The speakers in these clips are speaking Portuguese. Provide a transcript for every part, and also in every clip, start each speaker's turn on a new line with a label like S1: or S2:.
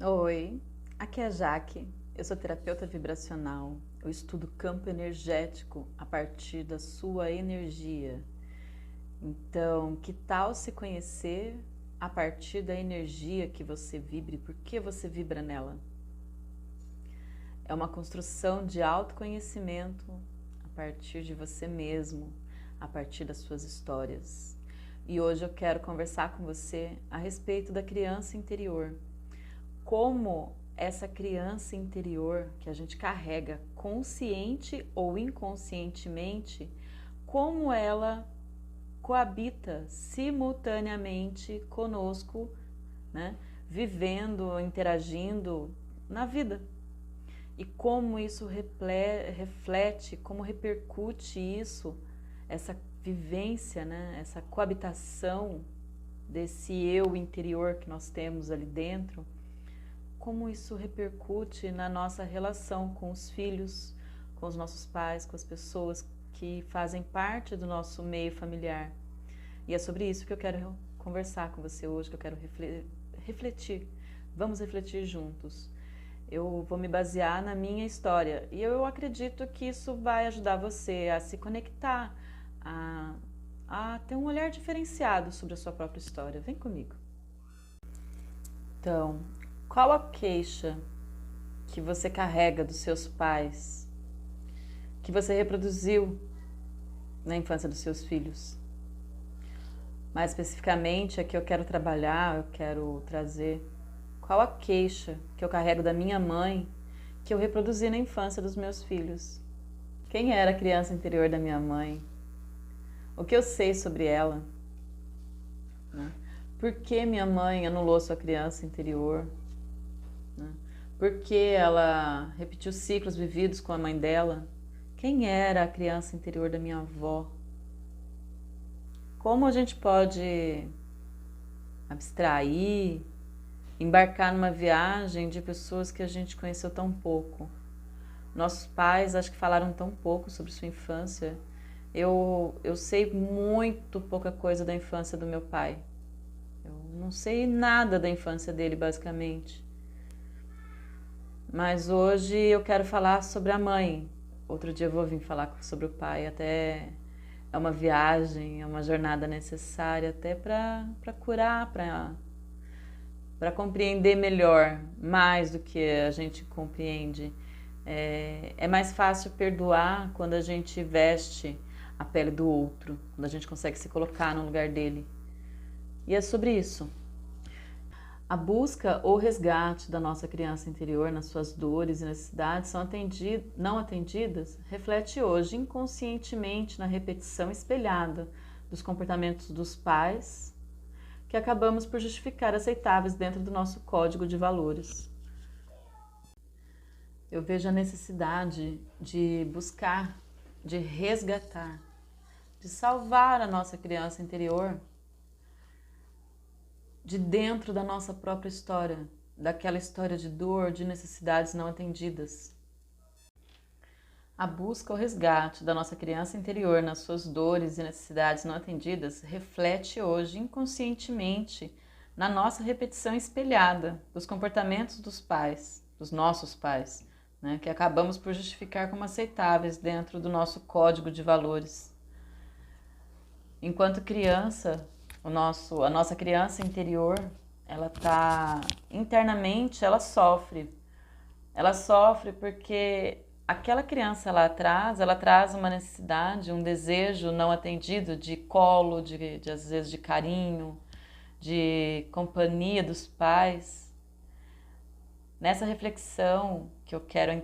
S1: Oi, aqui é a Jaque. Eu sou terapeuta vibracional. Eu estudo campo energético a partir da sua energia. Então, que tal se conhecer a partir da energia que você vibra e por que você vibra nela? É uma construção de autoconhecimento a partir de você mesmo, a partir das suas histórias. E hoje eu quero conversar com você a respeito da criança interior. Como essa criança interior que a gente carrega consciente ou inconscientemente, como ela coabita simultaneamente conosco, né? Vivendo, interagindo na vida. E como isso reflete, como repercute isso, essa vivência, né? Essa coabitação desse eu interior que nós temos ali dentro, como isso repercute na nossa relação com os filhos, com os nossos pais, com as pessoas que fazem parte do nosso meio familiar. E é sobre isso que eu quero conversar com você hoje, que eu quero refletir. Vamos refletir juntos. Eu vou me basear na minha história e eu acredito que isso vai ajudar você a se conectar, a ter um olhar diferenciado sobre a sua própria história. Vem comigo. Então, qual a queixa que você carrega dos seus pais, que você reproduziu na infância dos seus filhos? Mais especificamente, aqui eu quero trabalhar, eu quero trazer qual a queixa que eu carrego da minha mãe que eu reproduzi na infância dos meus filhos. Quem era a criança interior da minha mãe? O que eu sei sobre ela? Né? Por que minha mãe anulou sua criança interior? Né? Por que ela repetiu ciclos vividos com a mãe dela? Quem era a criança interior da minha avó? Como a gente pode abstrair, embarcar numa viagem de pessoas que a gente conheceu tão pouco? Nossos pais acho que falaram tão pouco sobre sua infância. Eu sei muito pouca coisa da infância do meu pai. Eu não sei nada da infância dele, basicamente. Mas hoje eu quero falar sobre a mãe. Outro dia eu vou vir falar sobre o pai. Até é uma viagem, é uma jornada necessária até para curar, para compreender melhor, mais do que a gente compreende. É mais fácil perdoar quando a gente veste a pele do outro, quando a gente consegue se colocar no lugar dele. E é sobre isso. A busca ou resgate da nossa criança interior nas suas dores e necessidades não atendidas reflete hoje inconscientemente na repetição espelhada dos comportamentos dos pais que acabamos por justificar aceitáveis dentro do nosso código de valores. Eu vejo a necessidade de buscar, de resgatar, de salvar a nossa criança interior de dentro da nossa própria história, daquela história de dor, de necessidades não atendidas. A busca ou resgate da nossa criança interior nas suas dores e necessidades não atendidas reflete hoje inconscientemente na nossa repetição espelhada dos comportamentos dos pais, dos nossos pais, né, que acabamos por justificar como aceitáveis dentro do nosso código de valores. Enquanto criança, a nossa criança interior, ela tá internamente, ela sofre. Ela sofre porque aquela criança lá atrás, ela traz uma necessidade, um desejo não atendido de colo, de às vezes de carinho, de companhia dos pais. Nessa reflexão que eu quero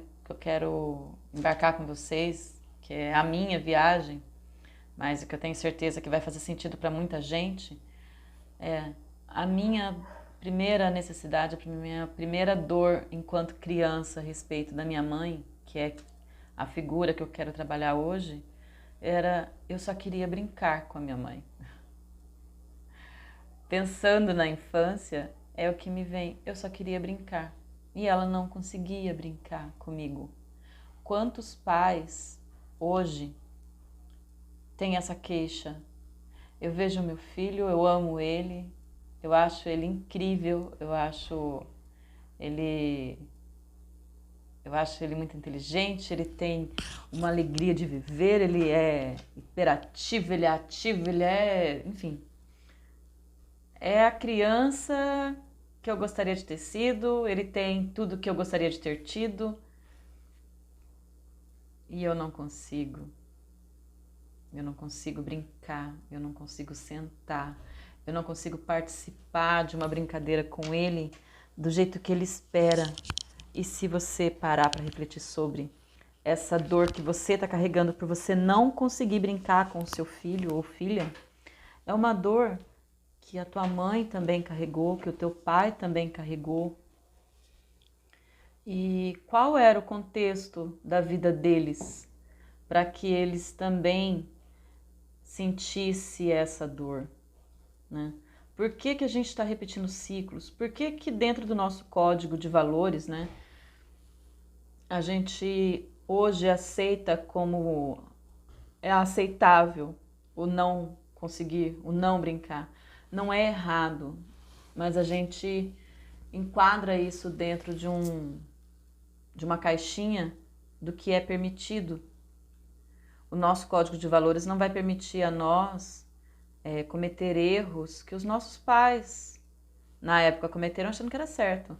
S1: embarcar com vocês, que é a minha viagem, mas o que eu tenho certeza que vai fazer sentido para muita gente, é a minha primeira necessidade, a minha primeira dor enquanto criança a respeito da minha mãe, que é a figura que eu quero trabalhar hoje, era eu só queria brincar com a minha mãe. Pensando na infância, é o que me vem, eu só queria brincar. E ela não conseguia brincar comigo. Quantos pais hoje têm essa queixa? Eu vejo meu filho, eu amo ele, eu acho ele incrível, eu acho Ele, eu acho ele muito inteligente, ele tem uma alegria de viver, ele é hiperativo, ele é ativo, ele é, enfim, é a criança que eu gostaria de ter sido, ele tem tudo que eu gostaria de ter tido e eu não consigo. Eu não consigo brincar, eu não consigo sentar, eu não consigo participar de uma brincadeira com ele do jeito que ele espera. E se você parar para refletir sobre essa dor que você está carregando por você não conseguir brincar com o seu filho ou filha, é uma dor que a tua mãe também carregou, que o teu pai também carregou. E qual era o contexto da vida deles para que eles também sentisse essa dor, né? Por que que a gente está repetindo ciclos? Por que que dentro do nosso código de valores, né, a gente hoje aceita como é aceitável o não conseguir, o não brincar? Não é errado, mas a gente enquadra isso dentro de uma caixinha do que é permitido. O nosso código de valores não vai permitir a nós cometer erros que os nossos pais na época cometeram achando que era certo.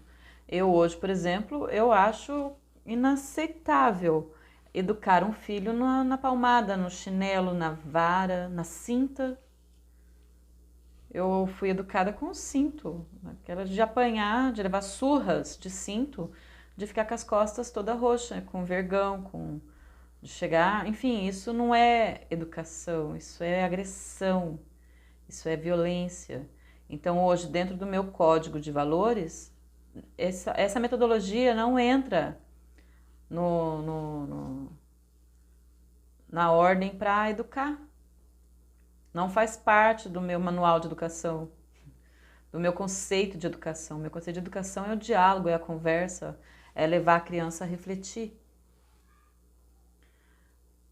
S1: Eu hoje, por exemplo, eu acho inaceitável educar um filho na palmada, no chinelo, na vara, na cinta. Eu fui educada com cinto, aquela de apanhar, de levar surras de cinto, de ficar com as costas toda roxa, com vergão, de chegar, enfim, isso não é educação, isso é agressão, isso é violência. Então, hoje, dentro do meu código de valores, essa metodologia não entra na ordem para educar. Não faz parte do meu manual de educação, do meu conceito de educação. Meu conceito de educação é o diálogo, é a conversa, é levar a criança a refletir.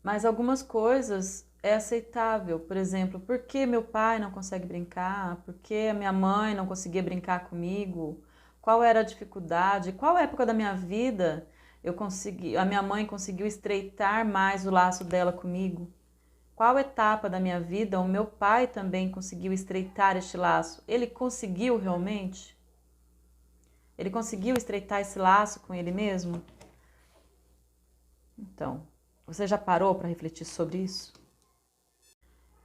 S1: Mas algumas coisas é aceitável. Por exemplo, por que meu pai não consegue brincar? Por que a minha mãe não conseguia brincar comigo? Qual era a dificuldade? Qual época da minha vida a minha mãe conseguiu estreitar mais o laço dela comigo? Qual etapa da minha vida o meu pai também conseguiu estreitar este laço? Ele conseguiu realmente? Ele conseguiu estreitar esse laço com ele mesmo? Então, você já parou para refletir sobre isso?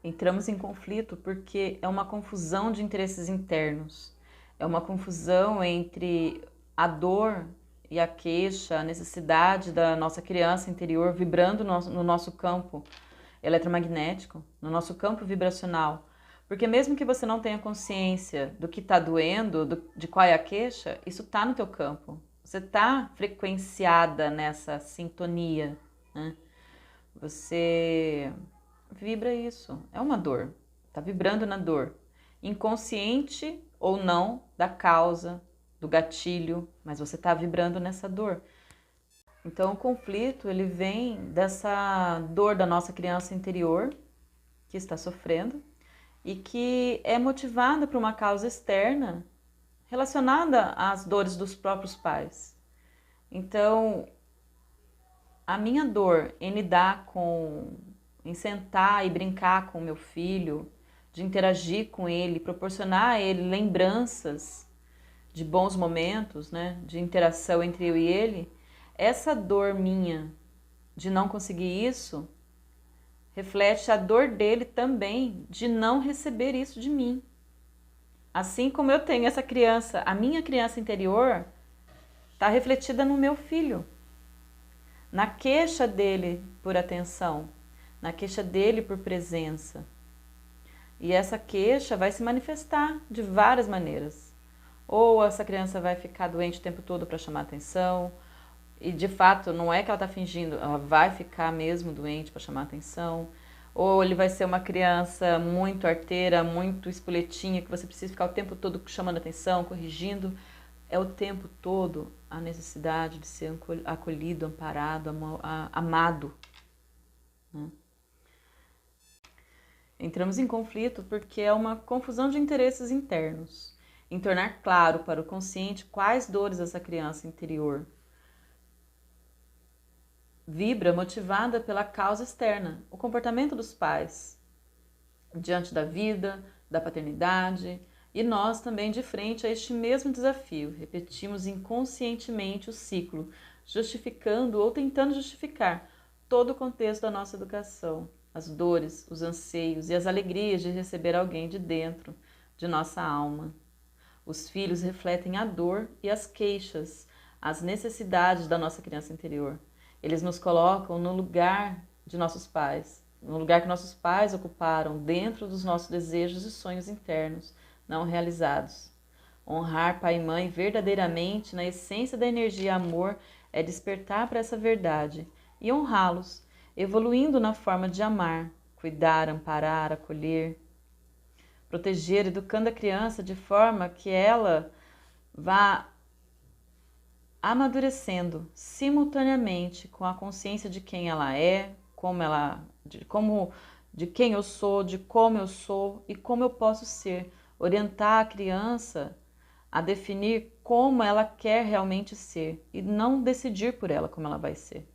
S1: Entramos em conflito porque é uma confusão de interesses internos. É uma confusão entre a dor e a queixa, a necessidade da nossa criança interior vibrando no nosso campo eletromagnético, no nosso campo vibracional. Porque mesmo que você não tenha consciência do que está doendo, de qual é a queixa, isso está no teu campo. Você está frequenciada nessa sintonia, né? Você vibra isso, é uma dor, está vibrando na dor, inconsciente ou não da causa, do gatilho, mas você está vibrando nessa dor. Então o conflito ele vem dessa dor da nossa criança interior que está sofrendo e que é motivada por uma causa externa relacionada às dores dos próprios pais. Então a minha dor em lidar em sentar e brincar com meu filho, de interagir com ele, proporcionar a ele lembranças de bons momentos, né, de interação entre eu e ele, essa dor minha de não conseguir isso, reflete a dor dele também de não receber isso de mim. Assim como eu tenho essa criança, a minha criança interior está refletida no meu filho, na queixa dele por atenção, na queixa dele por presença. E essa queixa vai se manifestar de várias maneiras. Ou essa criança vai ficar doente o tempo todo para chamar atenção, e de fato não é que ela está fingindo, ela vai ficar mesmo doente para chamar atenção. Ou ele vai ser uma criança muito arteira, muito espoletinha, que você precisa ficar o tempo todo chamando atenção, corrigindo. É o tempo todo a necessidade de ser acolhido, amparado, amado. Né? Entramos em conflito porque é uma confusão de interesses internos. em tornar claro para o consciente quais dores essa criança interior vibra motivada pela causa externa, o comportamento dos pais diante da vida, da paternidade, e nós também de frente a este mesmo desafio. Repetimos inconscientemente o ciclo, justificando ou tentando justificar todo o contexto da nossa educação, as dores, os anseios e as alegrias de receber alguém de dentro de nossa alma. Os filhos refletem a dor e as queixas, as necessidades da nossa criança interior. Eles nos colocam no lugar de nossos pais, no lugar que nossos pais ocuparam dentro dos nossos desejos e sonhos internos não realizados. Honrar pai e mãe verdadeiramente na essência da energia amor é despertar para essa verdade e honrá-los, evoluindo na forma de amar, cuidar, amparar, acolher, proteger, educando a criança de forma que ela vá amadurecendo simultaneamente com a consciência de quem ela é, de quem eu sou, de como eu sou e como eu posso ser. Orientar a criança a definir como ela quer realmente ser e não decidir por ela como ela vai ser.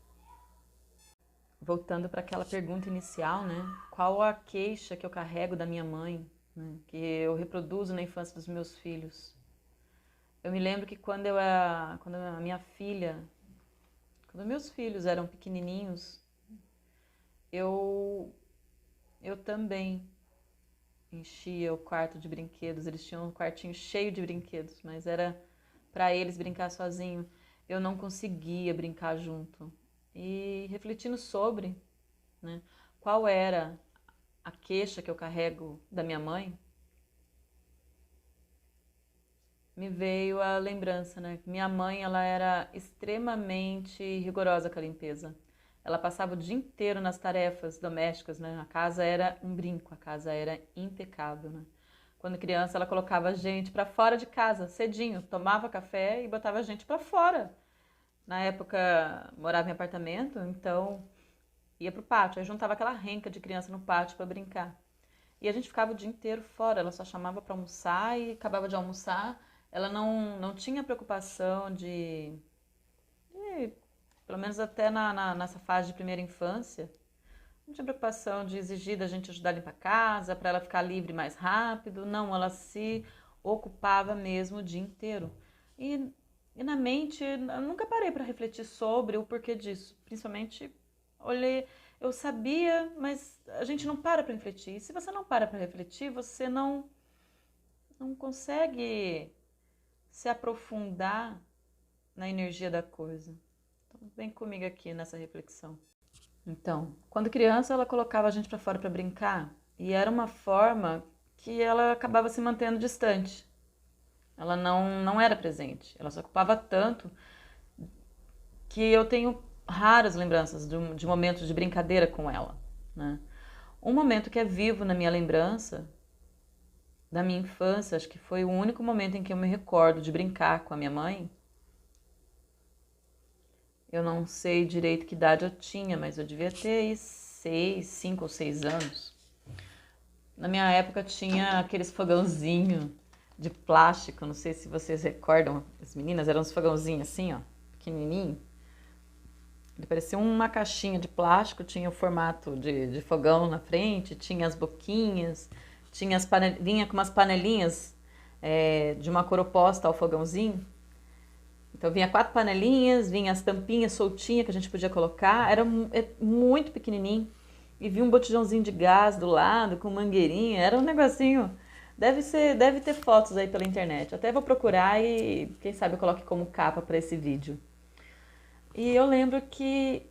S1: Voltando para aquela pergunta inicial, né? Qual a queixa que eu carrego da minha mãe, né? Que eu reproduzo na infância dos meus filhos? Eu me lembro que quando a minha filha, quando meus filhos eram pequenininhos, eu também enchia o quarto de brinquedos. Eles tinham um quartinho cheio de brinquedos, mas era para eles brincar sozinho. Eu não conseguia brincar junto. E refletindo sobre, né, qual era a queixa que eu carrego da minha mãe, me veio a lembrança, né? Minha mãe, ela era extremamente rigorosa com a limpeza. Ela passava o dia inteiro nas tarefas domésticas, né? A casa era um brinco, a casa era impecável, né? Quando criança, ela colocava a gente para fora de casa, cedinho, tomava café e botava a gente para fora. Na época, morava em apartamento, então ia pro pátio. Aí juntava aquela renca de criança no pátio para brincar. E a gente ficava o dia inteiro fora. Ela só chamava para almoçar e acabava de almoçar. Ela não tinha preocupação pelo menos até nessa fase de primeira infância, não tinha preocupação de exigir da gente ajudar a limpar a casa, para ela ficar livre mais rápido. Não, ela se ocupava mesmo o dia inteiro. E, e na mente, eu nunca parei para refletir sobre o porquê disso. Principalmente, olhei, eu sabia, mas a gente não para refletir. E se você não para refletir, você não consegue se aprofundar na energia da coisa. Então, vem comigo aqui nessa reflexão. Então, quando criança, ela colocava a gente para fora para brincar e era uma forma que ela acabava se mantendo distante. Ela não era presente. Ela se ocupava tanto que eu tenho raras lembranças de momentos de brincadeira com ela, né? Um momento que é vivo na minha lembrança da minha infância, acho que foi o único momento em que eu me recordo de brincar com a minha mãe. Eu não sei direito que idade eu tinha, mas eu devia ter 5 ou 6 anos. Na minha época tinha aqueles fogãozinhos de plástico, não sei se vocês recordam, as meninas, eram uns fogãozinhos assim, ó, pequenininho. Ele parecia uma caixinha de plástico, tinha o formato de fogão na frente, tinha as boquinhas, vinha com umas panelinhas de uma cor oposta ao fogãozinho. Então vinha 4 panelinhas, vinha as tampinhas soltinhas que a gente podia colocar, era muito pequenininho. E vinha um botijãozinho de gás do lado, com mangueirinha, era um negocinho. Deve ter fotos aí pela internet. Até vou procurar e quem sabe eu coloque como capa para esse vídeo. E eu lembro que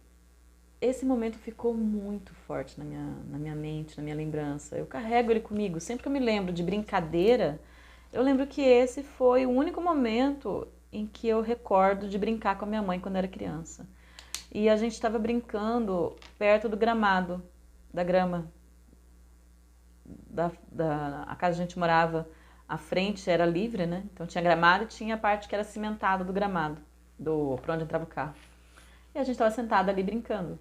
S1: esse momento ficou muito forte na minha mente, na minha lembrança. Eu carrego ele comigo. Sempre que eu me lembro de brincadeira, eu lembro que esse foi o único momento em que eu recordo de brincar com a minha mãe quando era criança. E a gente estava brincando perto do gramado, da grama. A casa que a gente morava, a frente era livre, né? Então tinha gramado e tinha a parte que era cimentada do gramado, por onde entrava o carro. E a gente estava sentada ali brincando.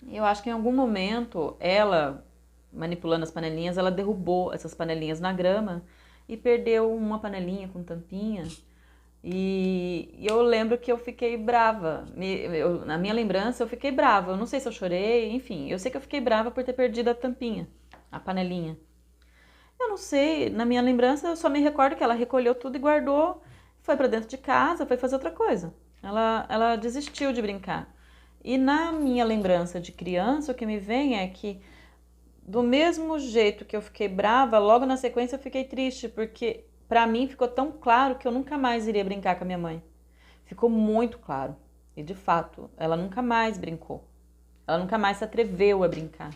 S1: E eu acho que em algum momento, ela, manipulando as panelinhas, ela derrubou essas panelinhas na grama e perdeu uma panelinha com tampinha. E eu lembro que eu fiquei brava. Na minha lembrança, eu fiquei brava. Eu não sei se eu chorei, enfim. Eu sei que eu fiquei brava por ter perdido a tampinha, a panelinha. Eu não sei, na minha lembrança, eu só me recordo que ela recolheu tudo e guardou, foi para dentro de casa, foi fazer outra coisa. Ela desistiu de brincar. E na minha lembrança de criança, o que me vem é que, do mesmo jeito que eu fiquei brava, logo na sequência eu fiquei triste, porque pra mim ficou tão claro que eu nunca mais iria brincar com a minha mãe. Ficou muito claro. E de fato, ela nunca mais brincou. Ela nunca mais se atreveu a brincar.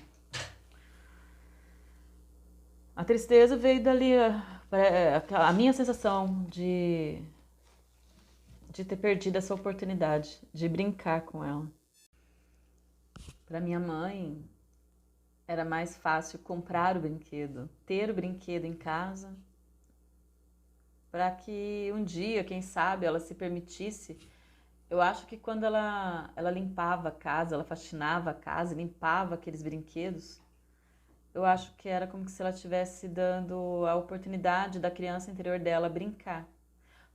S1: A tristeza veio dali, a minha sensação de ter perdido essa oportunidade de brincar com ela. Para minha mãe, era mais fácil comprar o brinquedo, ter o brinquedo em casa, para que um dia, quem sabe, ela se permitisse. Eu acho que quando ela limpava a casa, ela faxinava a casa, limpava aqueles brinquedos, eu acho que era como se ela estivesse dando a oportunidade da criança interior dela brincar.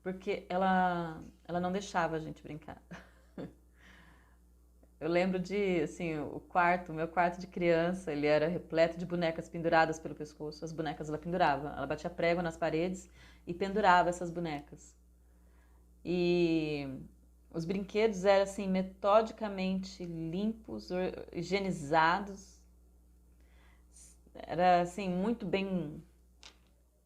S1: Porque ela não deixava a gente brincar. Eu lembro de, assim, o meu quarto de criança, ele era repleto de bonecas penduradas pelo pescoço. As bonecas ela pendurava, ela batia prego nas paredes e pendurava essas bonecas. E os brinquedos eram, assim, metodicamente limpos, higienizados. Era, assim, muito bem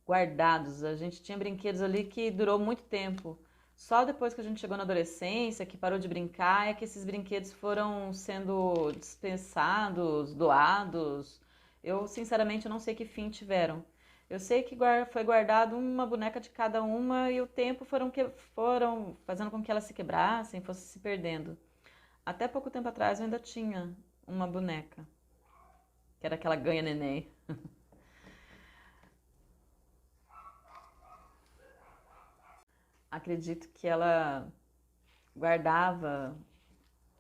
S1: guardados. A gente tinha brinquedos ali que durou muito tempo. Só depois que a gente chegou na adolescência, que parou de brincar, é que esses brinquedos foram sendo dispensados, doados. Eu, sinceramente, não sei que fim tiveram. Eu sei que foi guardado uma boneca de cada uma e o tempo foram fazendo com que elas se quebrassem, fossem se perdendo. Até pouco tempo atrás eu ainda tinha uma boneca, que era aquela ganha-neném. Acredito que ela guardava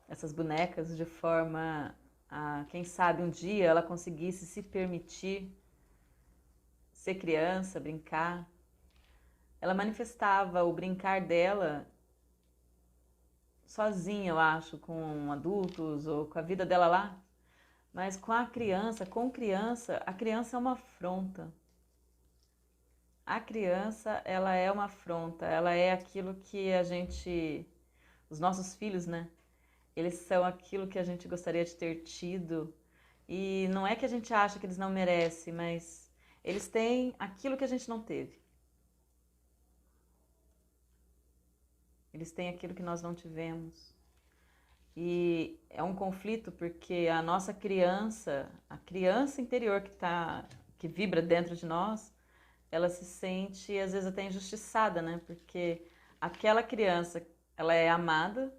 S1: essas bonecas de forma a, quem sabe, um dia ela conseguisse se permitir ser criança, brincar. Ela manifestava o brincar dela sozinha, eu acho, com adultos ou com a vida dela lá. Mas com criança, a criança é uma afronta. A criança, ela é uma afronta, ela é aquilo que a gente, os nossos filhos, né? Eles são aquilo que a gente gostaria de ter tido. E não é que a gente acha que eles não merecem, mas eles têm aquilo que a gente não teve. Eles têm aquilo que nós não tivemos. E é um conflito porque a nossa criança, a criança interior que vibra dentro de nós, ela se sente às vezes até injustiçada, né? Porque aquela criança, ela é amada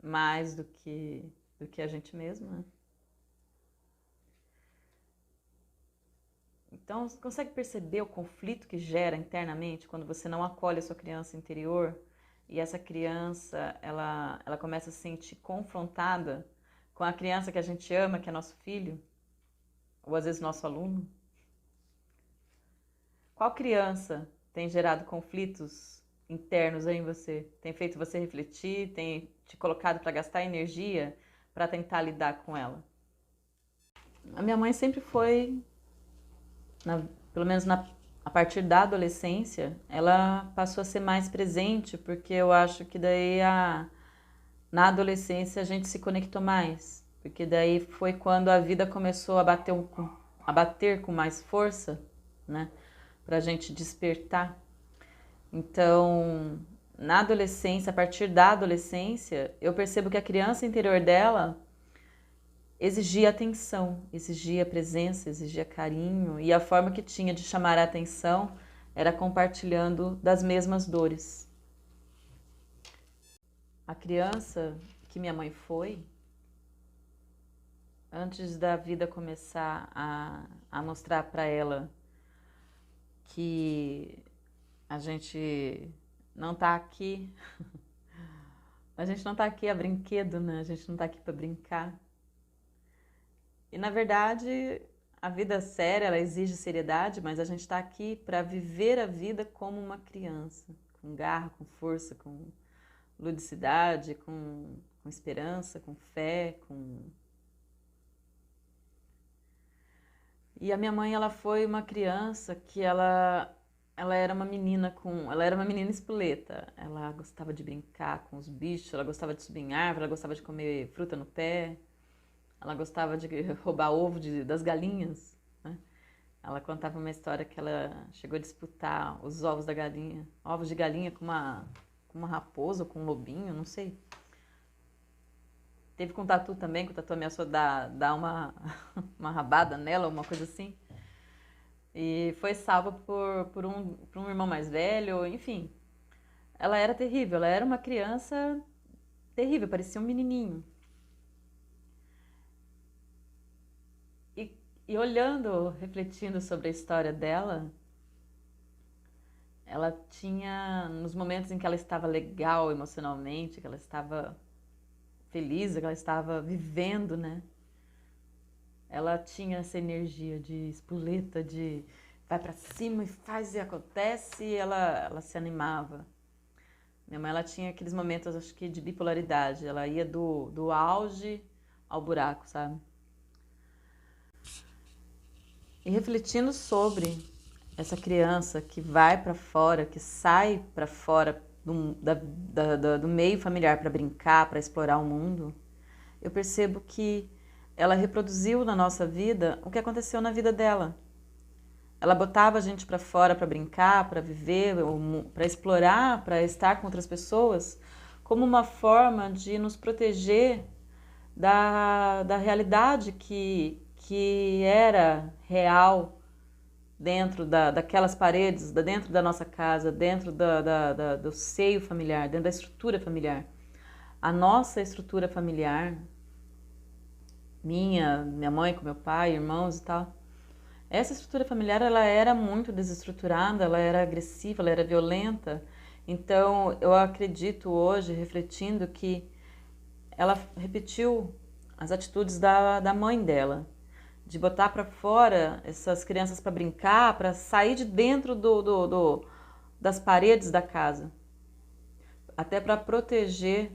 S1: mais do que a gente mesmo, né? Então, você consegue perceber o conflito que gera internamente quando você não acolhe a sua criança interior e essa criança, ela começa a se sentir confrontada com a criança que a gente ama, que é nosso filho, ou às vezes nosso aluno? Qual criança tem gerado conflitos internos aí em você? Tem feito você refletir? Tem te colocado para gastar energia para tentar lidar com ela? A minha mãe sempre foi, pelo menos a partir da adolescência, ela passou a ser mais presente, porque eu acho que daí na adolescência a gente se conectou mais, porque daí foi quando a vida começou a bater com mais força, né, pra gente despertar. Então, na adolescência, a partir da adolescência, eu percebo que a criança interior dela exigia atenção, exigia presença, exigia carinho, e a forma que tinha de chamar a atenção era compartilhando das mesmas dores. A criança que minha mãe foi, antes da vida começar a mostrar para ela que a gente não tá aqui, a gente não tá aqui a brinquedo, né? A gente não tá aqui para brincar. E na verdade, A vida séria, ela exige seriedade, mas a gente está aqui para viver a vida como uma criança, com garra, com força, com ludicidade, com esperança, com fé, com... E a minha mãe, ela foi uma criança que ela era uma menina ela era uma menina espoleta. Ela gostava de brincar com os bichos, ela gostava de subir em árvore, ela gostava de comer fruta no pé, ela gostava de roubar ovo das galinhas, né? Ela contava uma história que ela chegou a disputar os ovos da galinha, ovos de galinha com uma raposa ou com um lobinho, não sei. Teve com o Tatu também, que o Tatu ameaçou dar uma rabada nela, uma coisa assim. E foi salva por um irmão mais velho, enfim. Ela era terrível, ela era uma criança terrível, parecia um menininho. E olhando, refletindo sobre a história dela, ela tinha, nos momentos em que ela estava legal emocionalmente, que ela estava feliz, que ela estava vivendo, né? Ela tinha essa energia de espoleta, de vai pra cima e faz e acontece, e ela se animava. Minha mãe, ela tinha aqueles momentos, acho que, de bipolaridade. Ela ia do auge ao buraco, sabe? E refletindo sobre essa criança que vai pra fora, que sai pra fora do meio familiar para brincar, para explorar o mundo, eu percebo que ela reproduziu na nossa vida o que aconteceu na vida dela. Ela botava a gente para fora para brincar, para viver, para explorar, para estar com outras pessoas, como uma forma de nos proteger da realidade que era real dentro daquelas paredes, dentro da nossa casa, dentro do seio familiar, dentro da estrutura familiar. A nossa estrutura familiar, minha mãe com meu pai, irmãos e tal, essa estrutura familiar, ela era muito desestruturada, ela era agressiva, ela era violenta. Então, eu acredito hoje, refletindo, que ela repetiu as atitudes da mãe dela, de botar para fora essas crianças para brincar, para sair de dentro das paredes da casa, até para proteger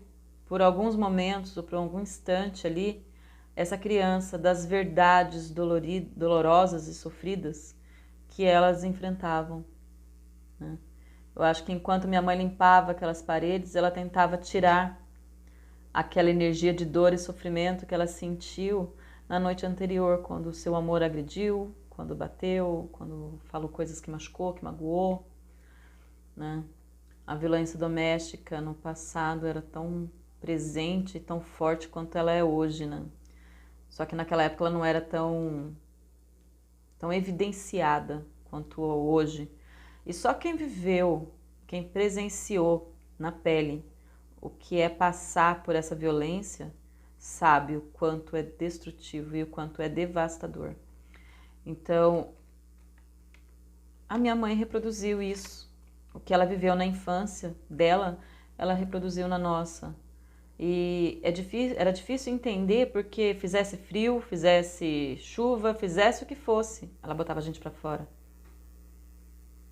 S1: por alguns momentos ou por algum instante ali essa criança das verdades dolorosas e sofridas que elas enfrentavam, né? Eu acho que enquanto minha mãe limpava aquelas paredes, ela tentava tirar aquela energia de dor e sofrimento que ela sentiu na noite anterior, quando o seu amor agrediu, quando bateu, quando falou coisas que machucou, que magoou, né? A violência doméstica no passado era tão presente e tão forte quanto ela é hoje, né? Só que naquela época ela não era tão evidenciada quanto hoje. E só quem viveu, quem presenciou na pele o que é passar por essa violência, sabe o quanto é destrutivo e o quanto é devastador. Então, a minha mãe reproduziu isso. O que ela viveu na infância dela, ela reproduziu na nossa. E era difícil entender porque fizesse frio, fizesse chuva, fizesse o que fosse, ela botava a gente pra fora.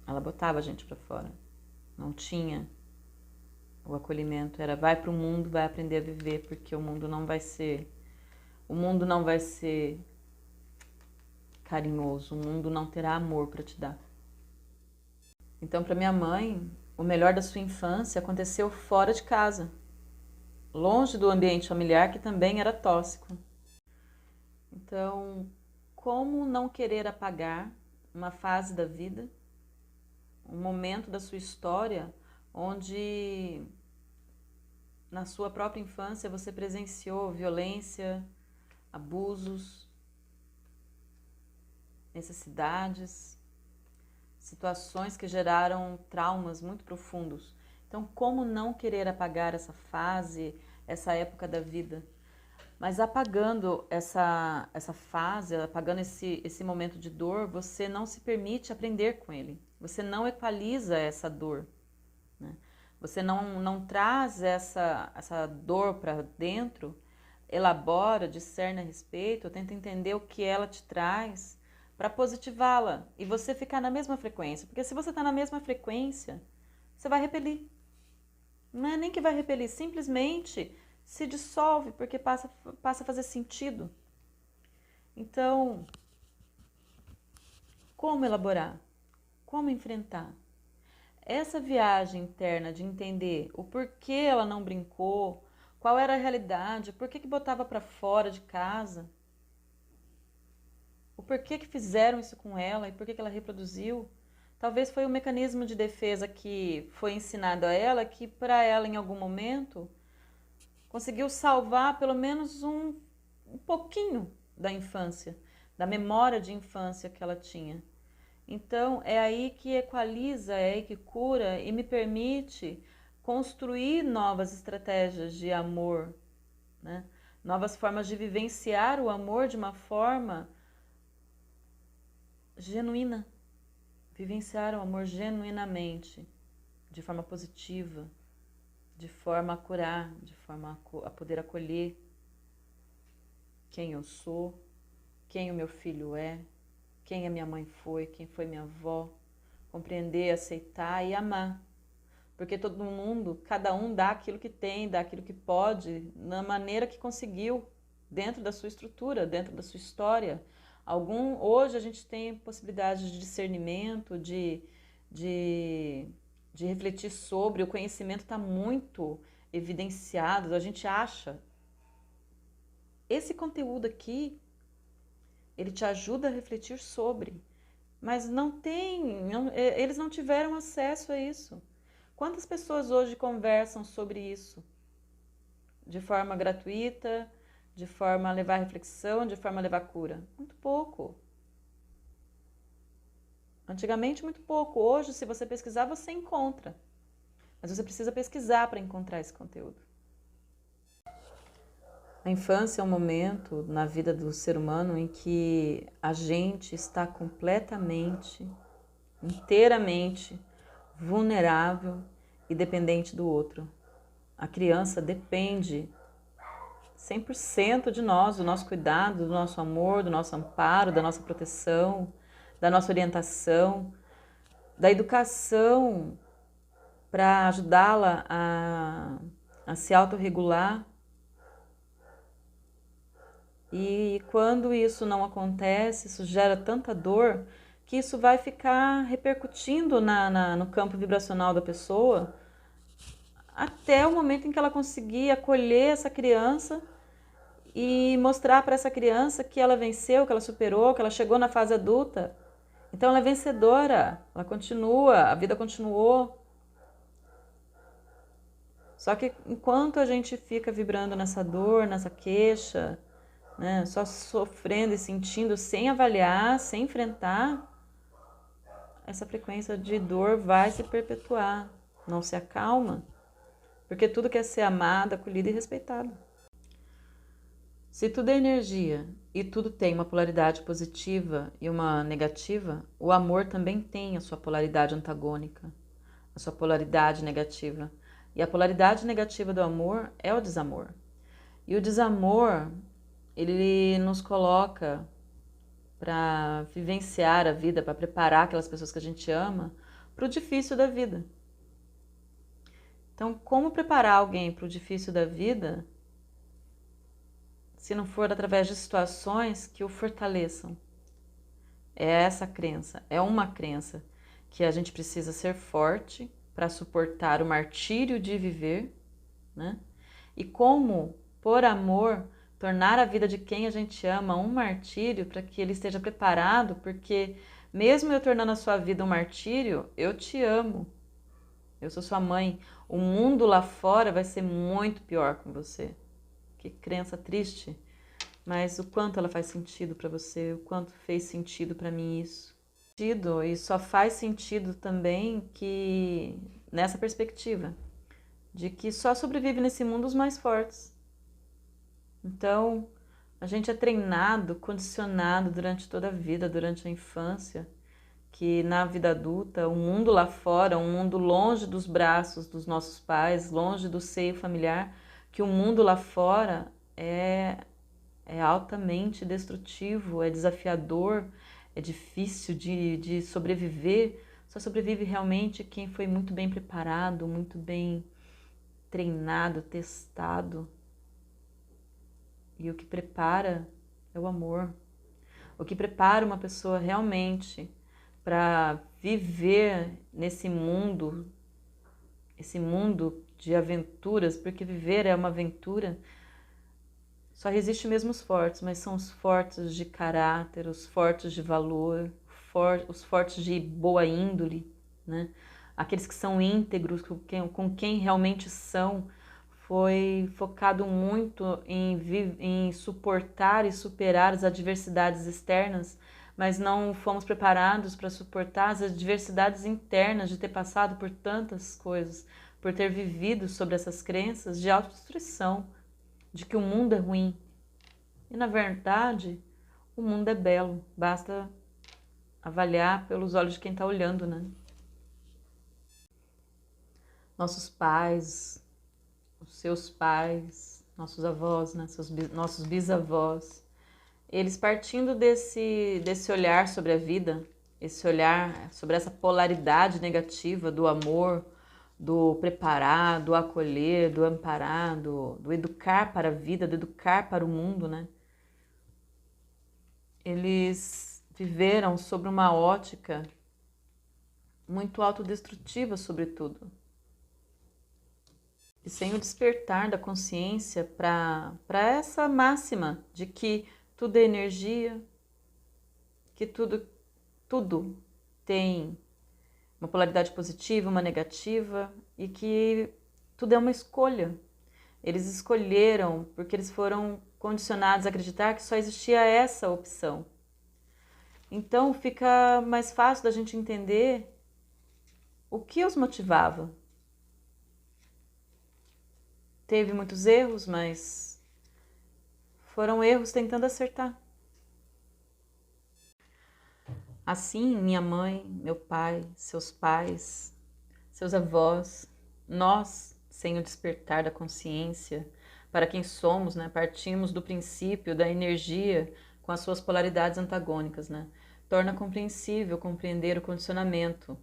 S1: Ela botava a gente pra fora. Não tinha o acolhimento, era vai pro mundo, vai aprender a viver, porque o mundo não vai ser carinhoso, o mundo não terá amor para te dar. Então, para minha mãe, o melhor da sua infância aconteceu fora de casa, longe do ambiente familiar que também era tóxico. Então, como não querer apagar uma fase da vida, um momento da sua história onde na sua própria infância você presenciou violência, abusos, necessidades, situações que geraram traumas muito profundos. Então, como não querer apagar essa fase, essa época da vida? Mas apagando essa fase, apagando esse momento de dor, você não se permite aprender com ele. Você não equaliza essa dor, né? Você não traz essa dor para dentro, elabora, discerne a respeito, tenta entender o que ela te traz para positivá-la e você ficar na mesma frequência. Porque se você está na mesma frequência, você vai repelir. Não é nem que vai repelir, simplesmente se dissolve, porque passa a fazer sentido. Então, como elaborar? Como enfrentar? Essa viagem interna de entender o porquê ela não brincou, qual era a realidade, por que botava para fora de casa, o porquê que fizeram isso com ela e por que ela reproduziu. Talvez foi um mecanismo de defesa que foi ensinado a ela, que para ela em algum momento conseguiu salvar pelo menos um pouquinho da infância, da memória de infância que ela tinha. Então é aí que equaliza, é aí que cura e me permite construir novas estratégias de amor, né? Novas formas de vivenciar o amor de uma forma genuína, vivenciar o amor genuinamente, de forma positiva, de forma a curar, de forma a poder acolher quem eu sou, quem o meu filho é, quem a minha mãe foi, quem foi minha avó, compreender, aceitar e amar. Porque todo mundo, cada um dá aquilo que tem, dá aquilo que pode, na maneira que conseguiu, dentro da sua estrutura, dentro da sua história. Hoje a gente tem possibilidade de discernimento, de refletir sobre, o conhecimento está muito evidenciado, a gente acha. Esse conteúdo aqui, ele te ajuda a refletir sobre, mas eles não tiveram acesso a isso. Quantas pessoas hoje conversam sobre isso? De forma gratuita, de forma a levar reflexão, de forma a levar cura? Muito pouco. Antigamente, muito pouco. Hoje, se você pesquisar, você encontra. Mas você precisa pesquisar para encontrar esse conteúdo. A infância é um momento na vida do ser humano em que a gente está completamente, inteiramente vulnerável e dependente do outro. A criança depende 100% de nós, do nosso cuidado, do nosso amor, do nosso amparo, da nossa proteção, da nossa orientação, da educação para ajudá-la a se autorregular. E quando isso não acontece, isso gera tanta dor que isso vai ficar repercutindo no campo vibracional da pessoa até o momento em que ela conseguir acolher essa criança e mostrar para essa criança que ela venceu, que ela superou, que ela chegou na fase adulta. Então ela é vencedora, ela continua, a vida continuou. Só que enquanto a gente fica vibrando nessa dor, nessa queixa, né, só sofrendo e sentindo sem avaliar, sem enfrentar, essa frequência de dor vai se perpetuar, não se acalma, porque tudo quer ser amado, acolhido e respeitado. Se tudo é energia e tudo tem uma polaridade positiva e uma negativa, o amor também tem a sua polaridade antagônica, a sua polaridade negativa. E a polaridade negativa do amor é o desamor. E o desamor, ele nos coloca para vivenciar a vida, para preparar aquelas pessoas que a gente ama para o difícil da vida. Então, como preparar alguém para o difícil da vida se não for através de situações que o fortaleçam? É essa crença, é uma crença que a gente precisa ser forte para suportar o martírio de viver, né? E como, por amor, tornar a vida de quem a gente ama um martírio para que ele esteja preparado, porque mesmo eu tornando a sua vida um martírio, eu te amo. Eu sou sua mãe. O mundo lá fora vai ser muito pior com você. Que crença triste. Mas o quanto ela faz sentido para você, o quanto fez sentido para mim isso. E só faz sentido também que nessa perspectiva de que só sobrevive nesse mundo os mais fortes. Então, a gente é treinado, condicionado durante toda a vida, durante a infância, que na vida adulta, o mundo lá fora, um mundo longe dos braços dos nossos pais, longe do seio familiar, que o mundo lá fora é altamente destrutivo, é desafiador, é difícil de sobreviver, só sobrevive realmente quem foi muito bem preparado, muito bem treinado, testado. E o que prepara é o amor. O que prepara uma pessoa realmente para viver nesse mundo, esse mundo de aventuras, porque viver é uma aventura. Só resiste mesmo os fortes, mas são os fortes de caráter, os fortes de valor, os fortes de boa índole, né? Aqueles que são íntegros, com quem realmente são. Foi focado muito em suportar e superar as adversidades externas, mas não fomos preparados para suportar as adversidades internas de ter passado por tantas coisas, por ter vivido sobre essas crenças de autodestruição, de que o mundo é ruim. E na verdade, o mundo é belo, basta avaliar pelos olhos de quem está olhando, né? Nossos pais, os seus pais, nossos avós, né? Nossos bisavós, eles partindo desse olhar sobre a vida, esse olhar sobre essa polaridade negativa do amor, do preparar, do acolher, do amparar, do educar para a vida, do educar para o mundo, né? Eles viveram sobre uma ótica muito autodestrutiva, sobretudo. E sem o despertar da consciência para essa máxima de que tudo é energia, que tudo tem uma polaridade positiva, uma negativa, e que tudo é uma escolha. Eles escolheram porque eles foram condicionados a acreditar que só existia essa opção. Então fica mais fácil da gente entender o que os motivava. Teve muitos erros, mas foram erros tentando acertar. Assim, minha mãe, meu pai, seus avós, nós, sem o despertar da consciência, para quem somos, né, partimos do princípio da energia com as suas polaridades antagônicas, né? Torna compreensível compreender o condicionamento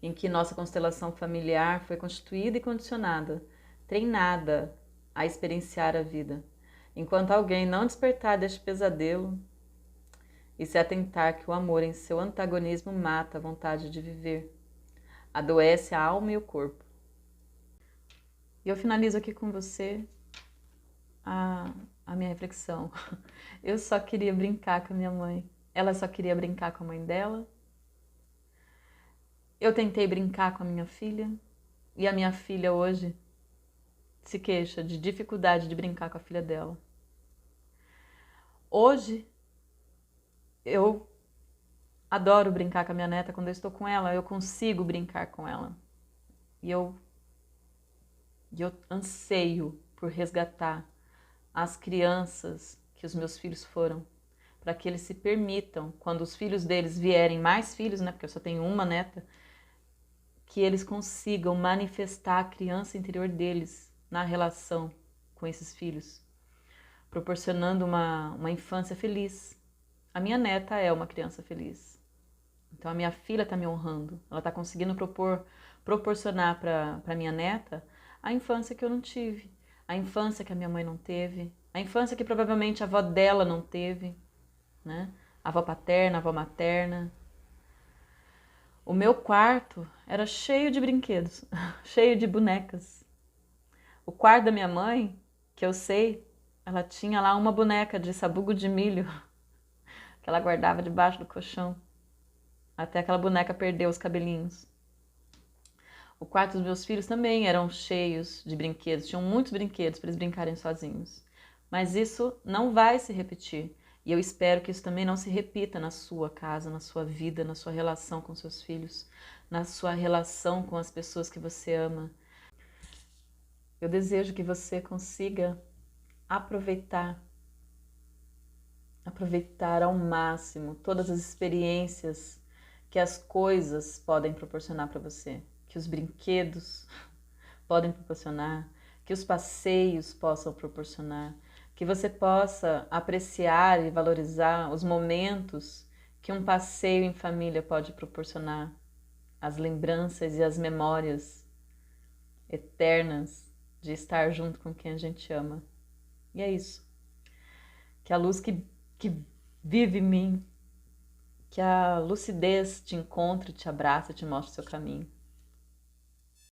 S1: em que nossa constelação familiar foi constituída e condicionada, treinada a experienciar a vida. Enquanto alguém não despertar deste pesadelo e se atentar que o amor em seu antagonismo mata a vontade de viver, adoece a alma e o corpo. E eu finalizo aqui com você a minha reflexão. Eu só queria brincar com a minha mãe. Ela só queria brincar com a mãe dela. Eu tentei brincar com a minha filha. E a minha filha hoje se queixa de dificuldade de brincar com a filha dela. Hoje, eu adoro brincar com a minha neta. Quando eu estou com ela, eu consigo brincar com ela. E eu anseio por resgatar as crianças que os meus filhos foram, para que eles se permitam, quando os filhos deles vierem, mais filhos, né, porque eu só tenho uma neta, que eles consigam manifestar a criança interior deles na relação com esses filhos, proporcionando uma infância feliz. A minha neta é uma criança feliz. Então a minha filha está me honrando, ela está conseguindo proporcionar para a minha neta a infância que eu não tive, a infância que a minha mãe não teve, a infância que provavelmente a avó dela não teve, né? A avó paterna, a avó materna. O meu quarto era cheio de brinquedos, cheio de bonecas. O quarto da minha mãe, que eu sei, ela tinha lá uma boneca de sabugo de milho que ela guardava debaixo do colchão, até aquela boneca perder os cabelinhos. O quarto dos meus filhos também eram cheios de brinquedos, tinham muitos brinquedos para eles brincarem sozinhos. Mas isso não vai se repetir. E eu espero que isso também não se repita na sua casa, na sua vida, na sua relação com seus filhos, na sua relação com as pessoas que você ama. Eu desejo que você consiga aproveitar ao máximo todas as experiências que as coisas podem proporcionar para você, que os brinquedos podem proporcionar, que os passeios possam proporcionar, que você possa apreciar e valorizar os momentos que um passeio em família pode proporcionar, as lembranças e as memórias eternas de estar junto com quem a gente ama. E é isso. Que a luz que vive em mim, que a lucidez te encontre, te abraça, te mostre o seu caminho.